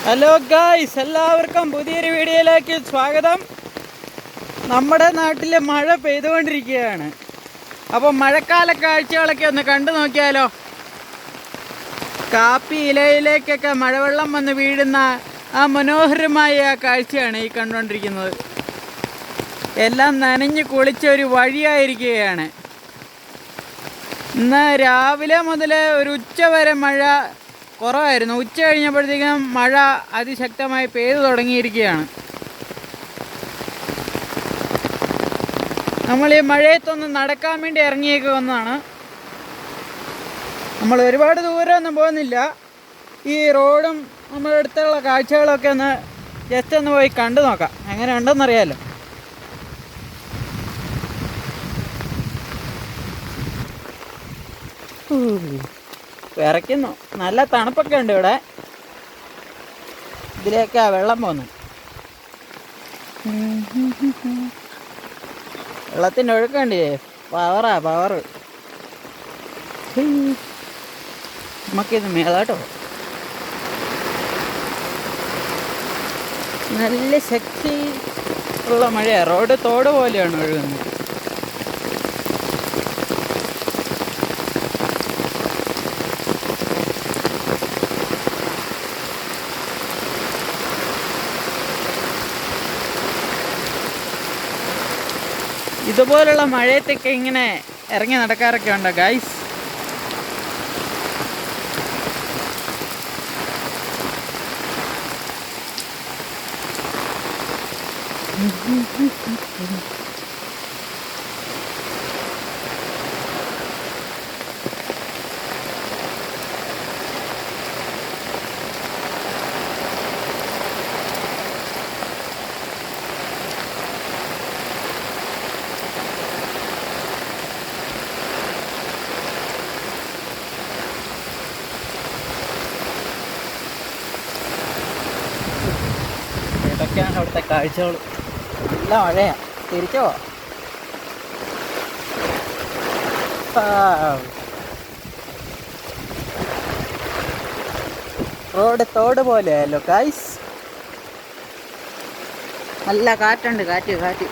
Hello guys, എല്ലാവർക്കും പുതിയൊരു വീഡിയോയിലേക്ക് സ്വാഗതം. നമ്മുടെ നാട്ടിൽ മഴ പെയ്തുകൊണ്ടിരിക്കുകയാണ്. അപ്പോൾ മഴക്കാല കാഴ്ചകളൊക്കെ ഒന്ന് കണ്ടു നോക്കിയാലോ. കാപ്പി ഇലയിലേക്കൊക്കെ മഴവെള്ളം വന്ന് വീഴുന്ന ആ മനോഹരമായ കാഴ്ചയാണ് ഈ കണ്ടുകൊണ്ടിരിക്കുന്നത്. എല്ലാം നനഞ്ഞ് കുളിച്ചൊരു വഴിയായിരിക്കുകയാണ്. ഇന്ന് രാവിലെ മുതൽ ഒരു ഉച്ച വരെ മഴ കുറവായിരുന്നു. ഉച്ച കഴിഞ്ഞപ്പോഴത്തേക്കും മഴ അതിശക്തമായി പെയ്തു തുടങ്ങിയിരിക്കുകയാണ്. നമ്മൾ ഈ മഴയത്തൊന്ന് നടക്കാൻ വേണ്ടി ഇറങ്ങിയൊക്കെ വന്നതാണ്. നമ്മൾ ഒരുപാട് ദൂരമൊന്നും പോകുന്നില്ല. ഈ റോഡും നമ്മുടെ അടുത്തുള്ള കാഴ്ചകളൊക്കെ ഒന്ന് ജസ്റ്റ് ഒന്ന് പോയി കണ്ടു നോക്കാം, എങ്ങനെ ഉണ്ടെന്നറിയാമല്ലോ. വിറയ്ക്കുന്നു. നല്ല തണുപ്പൊക്കെ ഉണ്ട് ഇവിടെ. ഇതിലേക്കാ വെള്ളം പോകുന്നത്. വെള്ളത്തിൻ്റെ ഒഴുക്കണ്ടേ, പവറ്. നമുക്കിത് മേളാട്ടോ. നല്ല ശക്തി ഉള്ള മഴയാണ്. റോഡ് തോട് പോലെയാണ് ഒഴുകുന്നത്. ഇതുപോലുള്ള മഴയത്തൊക്കെ ഇങ്ങനെ ഇറങ്ങി നടക്കാറൊക്കെ ഉണ്ടോ ഗൈസ്? ഇതൊക്കെയാണ് അവിടുത്തെ കാഴ്ചകൾ. നല്ല മഴയാണ്. തിരിച്ചോ റോഡ് തോട് പോലെയല്ലോ ഗൈസ്. നല്ല കാറ്റുണ്ട്, കാറ്റ്.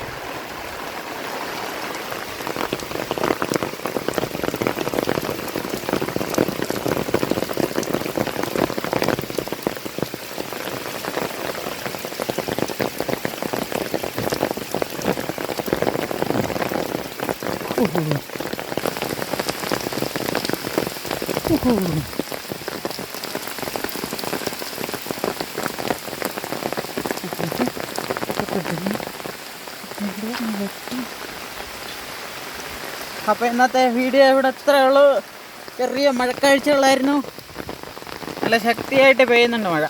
അപ്പോൾ ഇന്നത്തെ വീഡിയോ ഇവിടെ ഇത്രയേ ഉള്ളൂ. ചെറിയ മഴക്കാഴ്ചകളായിരുന്നു. നല്ല ശക്തിയായിട്ട് പെയ്യുന്നുണ്ട് മഴ.